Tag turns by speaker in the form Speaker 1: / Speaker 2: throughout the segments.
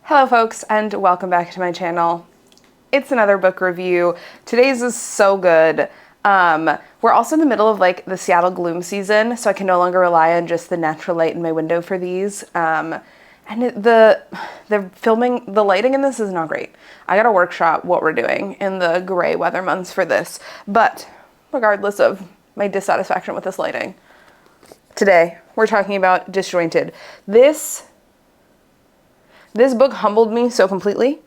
Speaker 1: Hello folks, and welcome back to my channel. It's another book review. Today's is so good. We're also in the middle of like the Seattle gloom season, so I can no longer rely on just the natural light in my window for these. The filming, the lighting in this is not great. I gotta workshop what we're doing in the gray weather months for this. But regardless of my dissatisfaction with this lighting, today we're talking about Disjointed. This book humbled me so completely.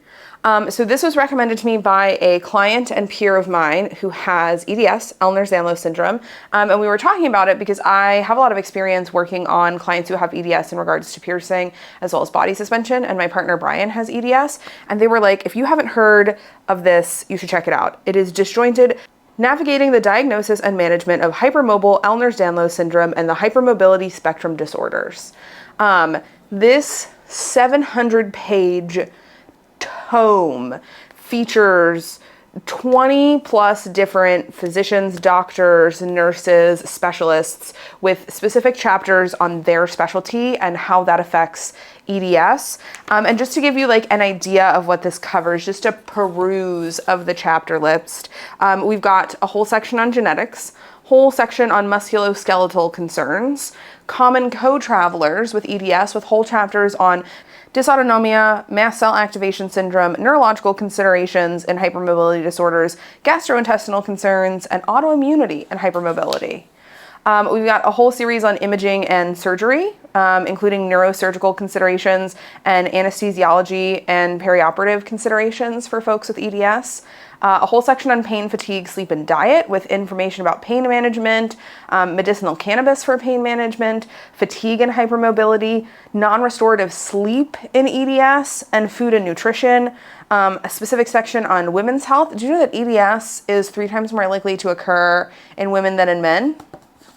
Speaker 1: So this was recommended to me by a client and peer of mine who has EDS, Ehlers-Danlos syndrome. And we were talking about it because I have a lot of experience working on clients who have EDS in regards to piercing as well as body suspension. And my partner Brian has EDS. And they were like, if you haven't heard of this, you should check it out. It is Disjointed: Navigating the Diagnosis and Management of Hypermobile Ehlers-Danlos Syndrome and the Hypermobility Spectrum Disorders. This 700-page tome features 20 plus different physicians, doctors, nurses, specialists with specific chapters on their specialty and how that affects EDS. And just to give you like an idea of what this covers, just a peruse of the chapter list, we've got a whole section on genetics, whole section on musculoskeletal concerns, common co-travelers with EDS, with whole chapters on dysautonomia, mast cell activation syndrome, neurological considerations in hypermobility disorders, gastrointestinal concerns, and autoimmunity and hypermobility. We've got a whole series on imaging and surgery, including neurosurgical considerations and anesthesiology and perioperative considerations for folks with EDS. A whole section on pain, fatigue, sleep, and diet with information about pain management, medicinal cannabis for pain management, fatigue and hypermobility, non-restorative sleep in EDS, and food and nutrition. A specific section on women's health. Did you know that EDS is 3 times more likely to occur in women than in men?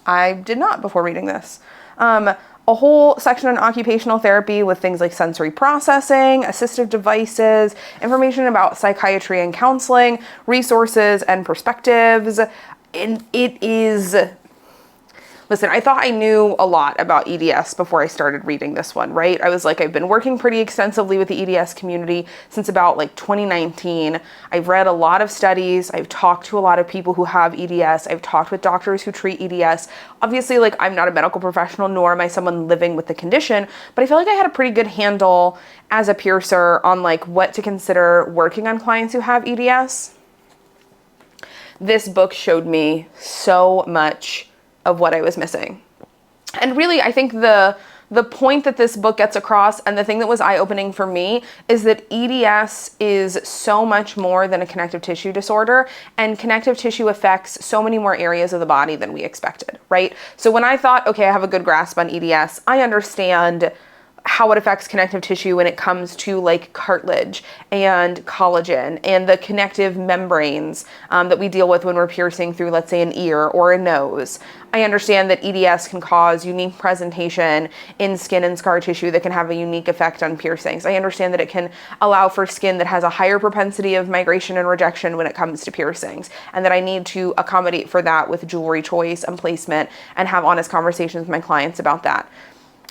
Speaker 1: I did not before reading this. A whole section on occupational therapy with things like sensory processing, assistive devices, information about psychiatry and counseling, resources and perspectives. And it is, listen, I thought I knew a lot about EDS before I started reading this one, right? I was like, I've been working pretty extensively with the EDS community since about like 2019. I've read a lot of studies. I've talked to a lot of people who have EDS. I've talked with doctors who treat EDS. Obviously, like, I'm not a medical professional, nor am I someone living with the condition, but I feel like I had a pretty good handle as a piercer on like what to consider working on clients who have EDS. This book showed me so much of what I was missing. And really, I think the point that this book gets across, and the thing that was eye-opening for me, is that EDS is so much more than a connective tissue disorder, and connective tissue affects so many more areas of the body than we expected, right? So when I thought, okay, I have a good grasp on EDS, I understand how it affects connective tissue when it comes to like cartilage and collagen and the connective membranes that we deal with when we're piercing through, let's say, an ear or a nose. I understand that EDS can cause unique presentation in skin and scar tissue that can have a unique effect on piercings. I understand that it can allow for skin that has a higher propensity of migration and rejection when it comes to piercings, and that I need to accommodate for that with jewelry choice and placement and have honest conversations with my clients about that.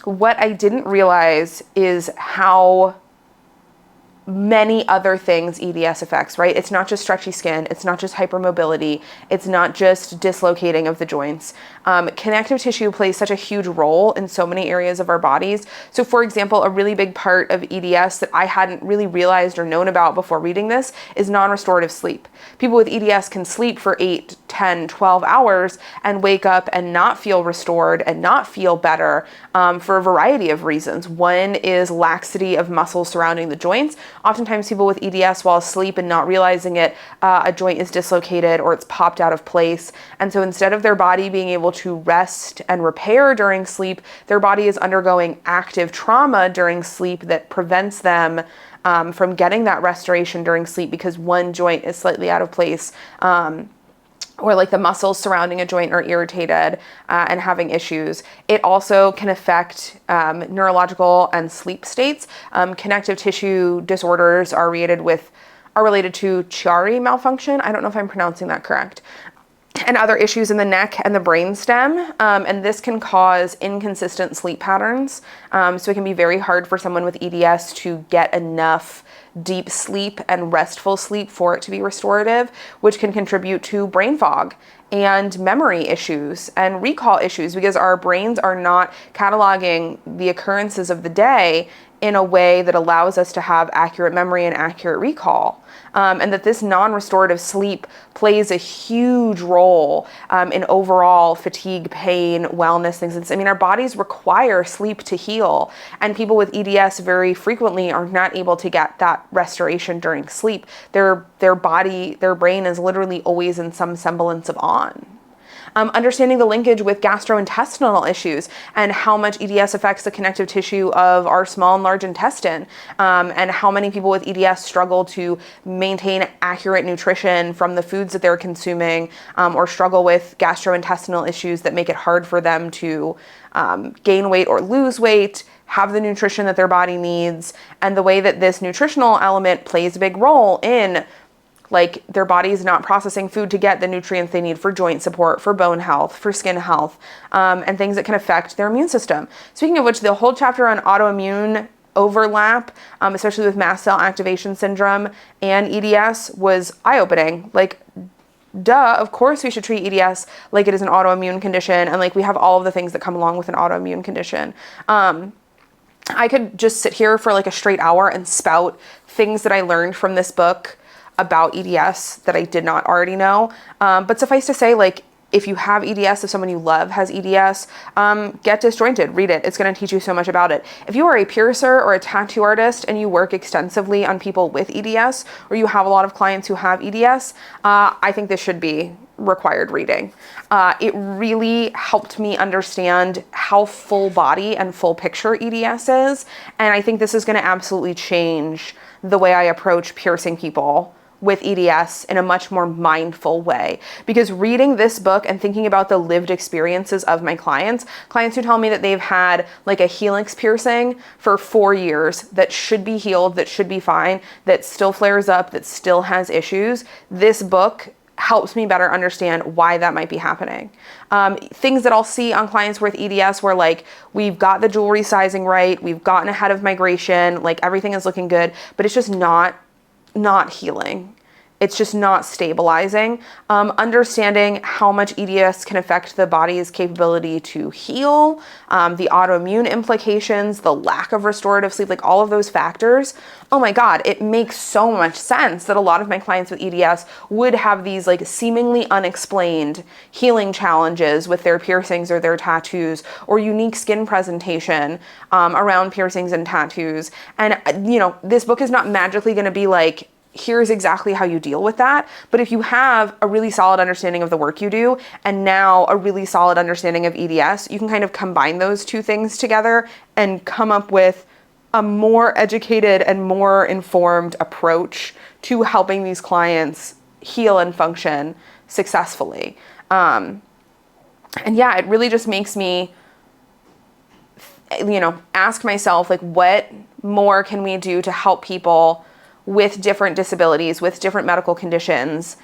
Speaker 1: What I didn't realize is how many other things EDS affects, right? It's not just stretchy skin. It's not just hypermobility. It's not just dislocating of the joints. Connective tissue plays such a huge role in so many areas of our bodies. So for example, a really big part of EDS that I hadn't really realized or known about before reading this is non-restorative sleep. People with EDS can sleep for 8, 10, 12 hours and wake up and not feel restored and not feel better for a variety of reasons. One is laxity of muscles surrounding the joints. Oftentimes people with EDS, while asleep and not realizing it, a joint is dislocated or it's popped out of place. And so instead of their body being able to rest and repair during sleep, their body is undergoing active trauma during sleep that prevents them from getting that restoration during sleep because one joint is slightly out of place. Or like the muscles surrounding a joint are irritated and having issues. It also can affect neurological and sleep states. Connective tissue disorders are related to Chiari malfunction. I don't know if I'm pronouncing that correct. and other issues in the neck and the brainstem. And this can cause inconsistent sleep patterns. So it can be very hard for someone with EDS to get enough deep sleep and restful sleep for it to be restorative, which can contribute to brain fog and memory issues and recall issues, because our brains are not cataloging the occurrences of the day in a way that allows us to have accurate memory and accurate recall. And that this non-restorative sleep plays a huge role in overall fatigue, pain, wellness, things. I mean, our bodies require sleep to heal, and people with EDS very frequently are not able to get that restoration during sleep. Their body, their brain is literally always in some semblance of on. Understanding the linkage with gastrointestinal issues and how much EDS affects the connective tissue of our small and large intestine, and how many people with EDS struggle to maintain accurate nutrition from the foods that they're consuming, or struggle with gastrointestinal issues that make it hard for them to gain weight or lose weight, have the nutrition that their body needs, and the way that this nutritional element plays a big role in like their body's not processing food to get the nutrients they need for joint support, for bone health, for skin health, and things that can affect their immune system. Speaking of which, the whole chapter on autoimmune overlap, especially with mast cell activation syndrome and EDS, was eye-opening. Like, duh, of course we should treat EDS like it is an autoimmune condition, and like we have all of the things that come along with an autoimmune condition. I could just sit here for like a straight hour and spout things that I learned from this book about EDS that I did not already know. But suffice to say, like, if you have EDS, if someone you love has EDS, get Disjointed, read it. It's going to teach you so much about it. If you are a piercer or a tattoo artist and you work extensively on people with EDS, or you have a lot of clients who have EDS, I think this should be required reading. It really helped me understand how full body and full picture EDS is. And I think this is going to absolutely change the way I approach piercing people with EDS in a much more mindful way. Because reading this book and thinking about the lived experiences of my clients who tell me that they've had like a helix piercing for 4 years that should be healed, that should be fine, that still flares up, that still has issues, this book helps me better understand why that might be happening. Things that I'll see on clients with EDS where like we've got the jewelry sizing right, we've gotten ahead of migration, like everything is looking good, but it's just not healing. It's just not stabilizing. Understanding how much EDS can affect the body's capability to heal, the autoimmune implications, the lack of restorative sleep, like all of those factors. Oh my God, it makes so much sense that a lot of my clients with EDS would have these like seemingly unexplained healing challenges with their piercings or their tattoos, or unique skin presentation around piercings and tattoos. And you know, this book is not magically going to be like, here's exactly how you deal with that. But if you have a really solid understanding of the work you do, and now a really solid understanding of EDS, you can kind of combine those two things together and come up with a more educated and more informed approach to helping these clients heal and function successfully. And yeah, it really just makes me, you know, ask myself, like, what more can we do to help people with different disabilities, with different medical conditions,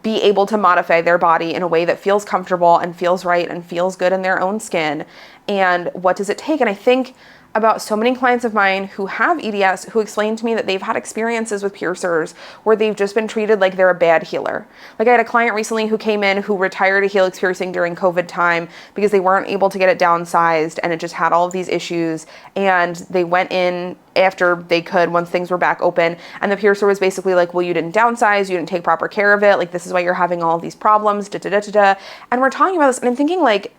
Speaker 1: be able to modify their body in a way that feels comfortable and feels right and feels good in their own skin? And what does it take? And I think about so many clients of mine who have EDS who explain to me that they've had experiences with piercers where they've just been treated like they're a bad healer. Like I had a client recently who came in who retired a helix piercing during COVID time because they weren't able to get it downsized and it just had all of these issues, and they went in after they could once things were back open, and the piercer was basically like, well, you didn't downsize, you didn't take proper care of it, like this is why you're having all of these problems, da da da da da. And we're talking about this and I'm thinking like,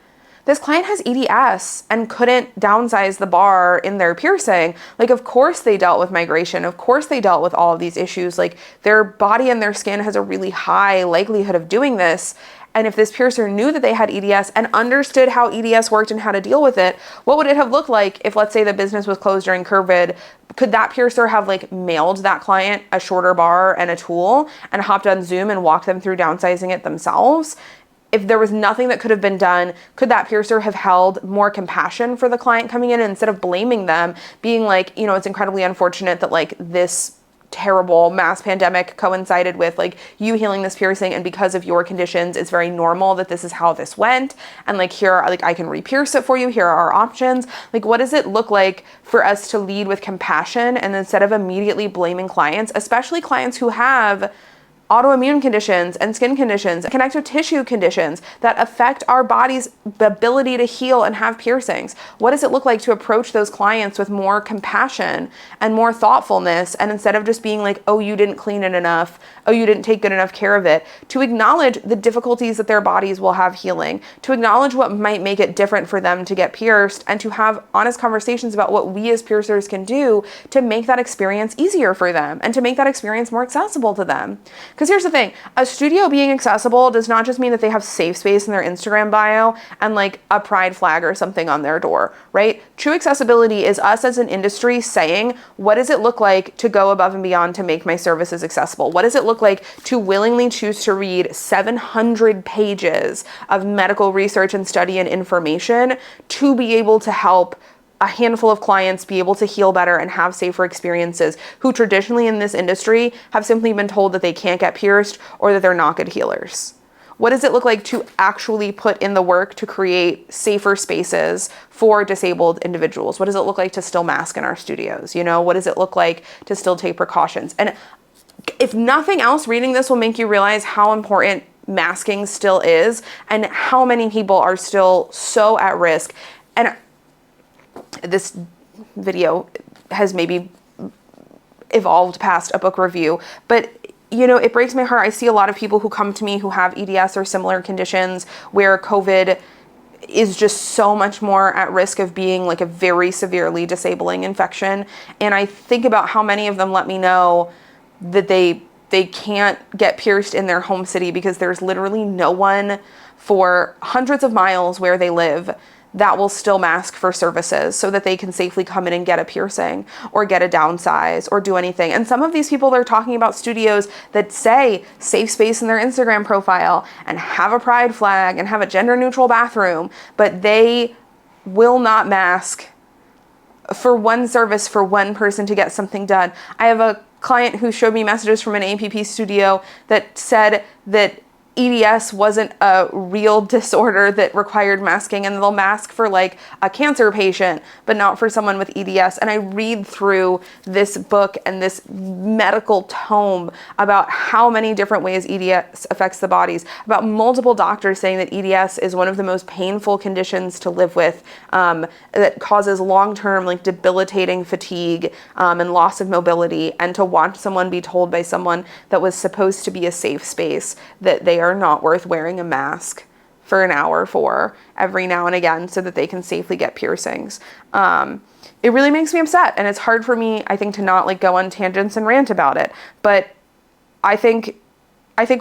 Speaker 1: this client has EDS and couldn't downsize the bar in their piercing. Like, of course they dealt with migration. Of course they dealt with all of these issues. Like, their body and their skin has a really high likelihood of doing this. And if this piercer knew that they had EDS and understood how EDS worked and how to deal with it, what would it have looked like if, let's say, the business was closed during COVID? Could that piercer have like mailed that client a shorter bar and a tool and hopped on Zoom and walked them through downsizing it themselves? If there was nothing that could have been done, could that piercer have held more compassion for the client coming in, and instead of blaming them, being like, you know, it's incredibly unfortunate that like this terrible mass pandemic coincided with like you healing this piercing, and because of your conditions, it's very normal that this is how this went, and like here are, like I can re-pierce it for you, here are our options. Like, what does it look like for us to lead with compassion, and instead of immediately blaming clients, especially clients who have autoimmune conditions and skin conditions, connective tissue conditions that affect our body's ability to heal and have piercings? What does it look like to approach those clients with more compassion and more thoughtfulness, and instead of just being like, oh, you didn't clean it enough, oh, you didn't take good enough care of it, to acknowledge the difficulties that their bodies will have healing, to acknowledge what might make it different for them to get pierced, and to have honest conversations about what we as piercers can do to make that experience easier for them and to make that experience more accessible to them. Because here's the thing, a studio being accessible does not just mean that they have safe space in their Instagram bio and like a pride flag or something on their door, right? True accessibility is us as an industry saying, what does it look like to go above and beyond to make my services accessible? What does it look like to willingly choose to read 700 pages of medical research and study and information to be able to help a handful of clients be able to heal better and have safer experiences, who traditionally in this industry have simply been told that they can't get pierced or that they're not good healers? What does it look like to actually put in the work to create safer spaces for disabled individuals? What does it look like to still mask in our studios? You know, what does it look like to still take precautions? And if nothing else, reading this will make you realize how important masking still is and how many people are still so at risk. And this video has maybe evolved past a book review, but you know, it breaks my heart. I see a lot of people who come to me who have EDS or similar conditions where COVID is just so much more at risk of being like a very severely disabling infection. And I think about how many of them let me know that they can't get pierced in their home city because there's literally no one for hundreds of miles where they live that will still mask for services so that they can safely come in and get a piercing or get a downsize or do anything. And some of these people, they're talking about studios that say safe space in their Instagram profile and have a pride flag and have a gender neutral bathroom, but they will not mask for one service for one person to get something done. I have a client who showed me messages from an APP studio that said that EDS wasn't a real disorder that required masking, and they'll mask for like a cancer patient, but not for someone with EDS. And I read through this book and this medical tome about how many different ways EDS affects the bodies, about multiple doctors saying that EDS is one of the most painful conditions to live with, that causes long-term like debilitating fatigue and loss of mobility. And to watch someone be told by someone that was supposed to be a safe space that they are not worth wearing a mask for an hour for every now and again so that they can safely get piercings. It really makes me upset, and it's hard for me, I think, to not like go on tangents and rant about it. But I think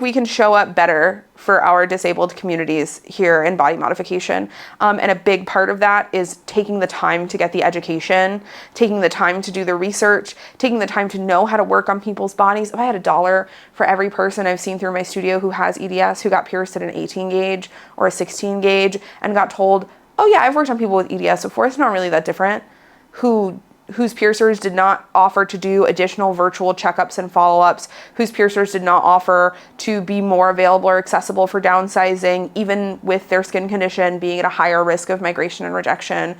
Speaker 1: we can show up better for our disabled communities here in body modification. And a big part of that is taking the time to get the education, taking the time to do the research, taking the time to know how to work on people's bodies. If I had $1 for every person I've seen through my studio who has EDS, who got pierced at an 18 gauge or a 16 gauge and got told, oh yeah, I've worked on people with EDS before, it's not really that different, whose piercers did not offer to do additional virtual checkups and follow-ups, whose piercers did not offer to be more available or accessible for downsizing, even with their skin condition being at a higher risk of migration and rejection.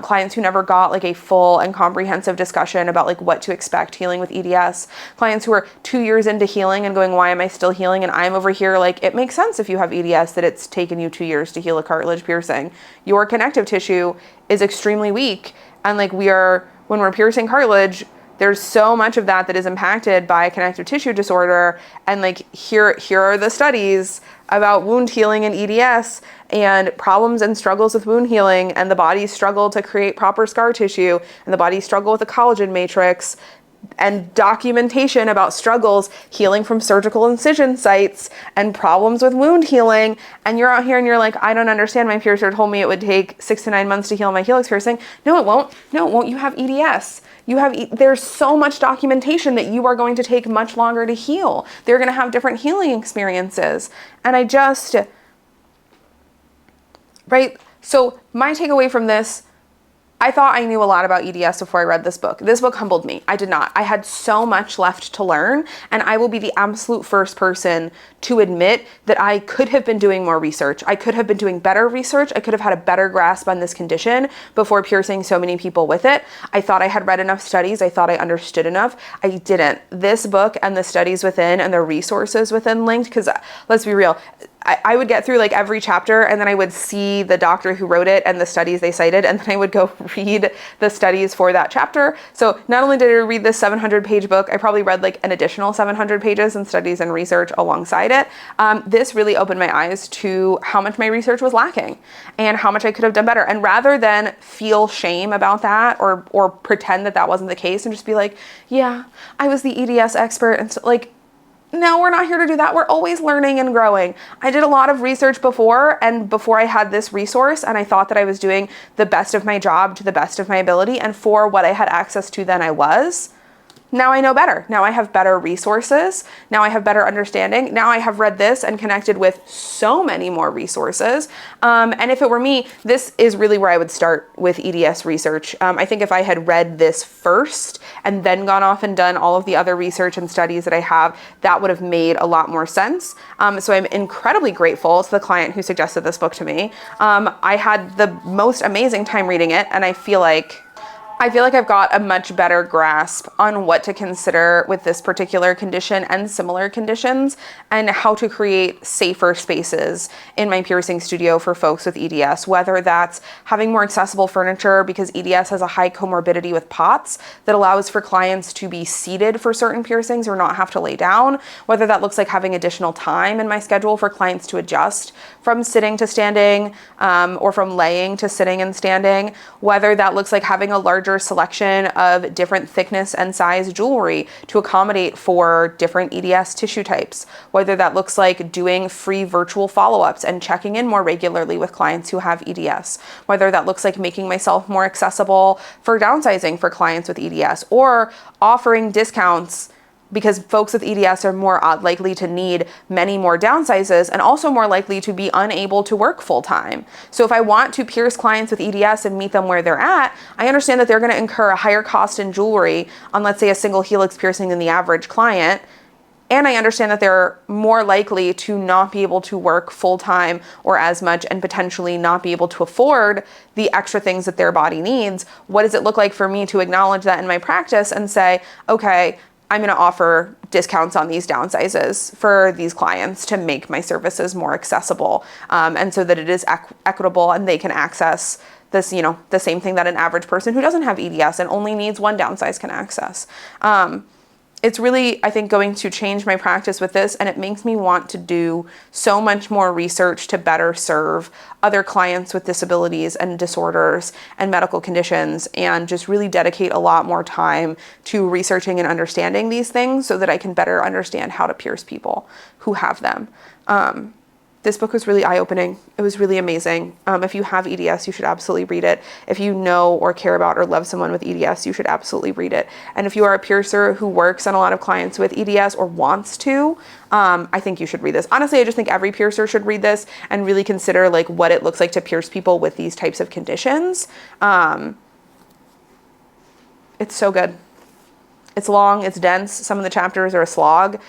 Speaker 1: Clients who never got like a full and comprehensive discussion about like what to expect healing with EDS. Clients who are 2 years into healing and going, why am I still healing? And I'm over here like, it makes sense if you have EDS that it's taken you 2 years to heal a cartilage piercing. Your connective tissue is extremely weak. And like when we're piercing cartilage, there's so much of that is impacted by a connective tissue disorder. And like here are the studies about wound healing and EDS and problems and struggles with wound healing, and the body's struggle to create proper scar tissue, and the body's struggle with the collagen matrix, and documentation about struggles healing from surgical incision sites and problems with wound healing. And you're out here and you're like, I don't understand. My piercer told me it would take 6 to 9 months to heal my helix piercing. No, it won't. No, it won't. You have EDS. There's so much documentation that you are going to take much longer to heal. They're going to have different healing experiences. And right? So my takeaway from this I thought I knew a lot about EDS before I read this book. This book humbled me. I did not. I had so much left to learn, and I will be the absolute first person to admit that I could have been doing more research. I could have been doing better research. I could have had a better grasp on this condition before piercing so many people with it. I thought I had read enough studies. I thought I understood enough. I didn't. This book and the studies within and the resources within linked, because let's be real, I would get through like every chapter and then I would see the doctor who wrote it and the studies they cited, and then I would go read the studies for that chapter. So not only did I read this 700-page book, I probably read like an additional 700 pages in studies and research alongside it. This really opened my eyes to how much my research was lacking and how much I could have done better. And rather than feel shame about that or pretend that that wasn't the case and just be like, yeah, I was the EDS expert, and so, like, no, we're not here to do that. We're always learning and growing. I did a lot of research before I had this resource, and I thought that I was doing the best of my job to the best of my ability, and for what I had access to then I was. Now I know better. Now I have better resources. Now I have better understanding. Now I have read this and connected with so many more resources. And if it were me, this is really where I would start with EDS research. I think if I had read this first and then gone off and done all of the other research and studies that I have, that would have made a lot more sense. So I'm incredibly grateful to the client who suggested this book to me. I had the most amazing time reading it, and I feel like I've got a much better grasp on what to consider with this particular condition and similar conditions, and how to create safer spaces in my piercing studio for folks with EDS, whether that's having more accessible furniture because EDS has a high comorbidity with POTS that allows for clients to be seated for certain piercings or not have to lay down, whether that looks like having additional time in my schedule for clients to adjust from sitting to standing or from laying to sitting and standing, whether that looks like having a larger selection of different thickness and size jewelry to accommodate for different EDS tissue types, whether that looks like doing free virtual follow-ups and checking in more regularly with clients who have EDS, whether that looks like making myself more accessible for downsizing for clients with EDS, or offering discounts because folks with EDS are more likely to need many more downsizes and also more likely to be unable to work full time. So if I want to pierce clients with EDS and meet them where they're at, I understand that they're going to incur a higher cost in jewelry on, let's say, a single helix piercing than the average client. And I understand that they're more likely to not be able to work full time or as much, and potentially not be able to afford the extra things that their body needs. What does it look like for me to acknowledge that in my practice and say, okay, I'm going to offer discounts on these downsizes for these clients to make my services more accessible, and so that it is equitable and they can access this, the same thing that an average person who doesn't have EDS and only needs one downsize can access. It's really, I think, going to change my practice with this, and it makes me want to do so much more research to better serve other clients with disabilities and disorders and medical conditions, and just really dedicate a lot more time to researching and understanding these things so that I can better understand how to pierce people who have them. This book was really eye-opening. It was really amazing. If you have EDS, you should absolutely read it. If you know or care about or love someone with EDS, you should absolutely read it. And if you are a piercer who works on a lot of clients with EDS or wants to, I think you should read this. Honestly, I just think every piercer should read this and really consider like what it looks like to pierce people with these types of conditions. It's so good. It's long, it's dense. Some of the chapters are a slog.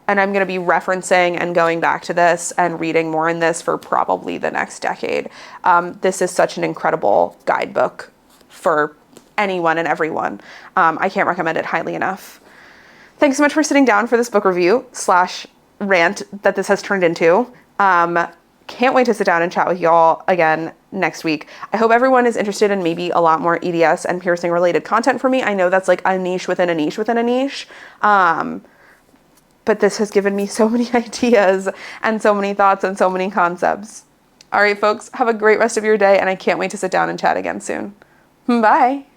Speaker 1: And I'm going to be referencing and going back to this and reading more in this for probably the next decade. This is such an incredible guidebook for anyone and everyone. I can't recommend it highly enough. Thanks so much for sitting down for this book review / rant that this has turned into. Can't wait to sit down and chat with y'all again next week. I hope everyone is interested in maybe a lot more EDS and piercing related content for me. I know that's like a niche within a niche within a niche. But this has given me so many ideas and so many thoughts and so many concepts. All right, folks, have a great rest of your day, and I can't wait to sit down and chat again soon. Bye.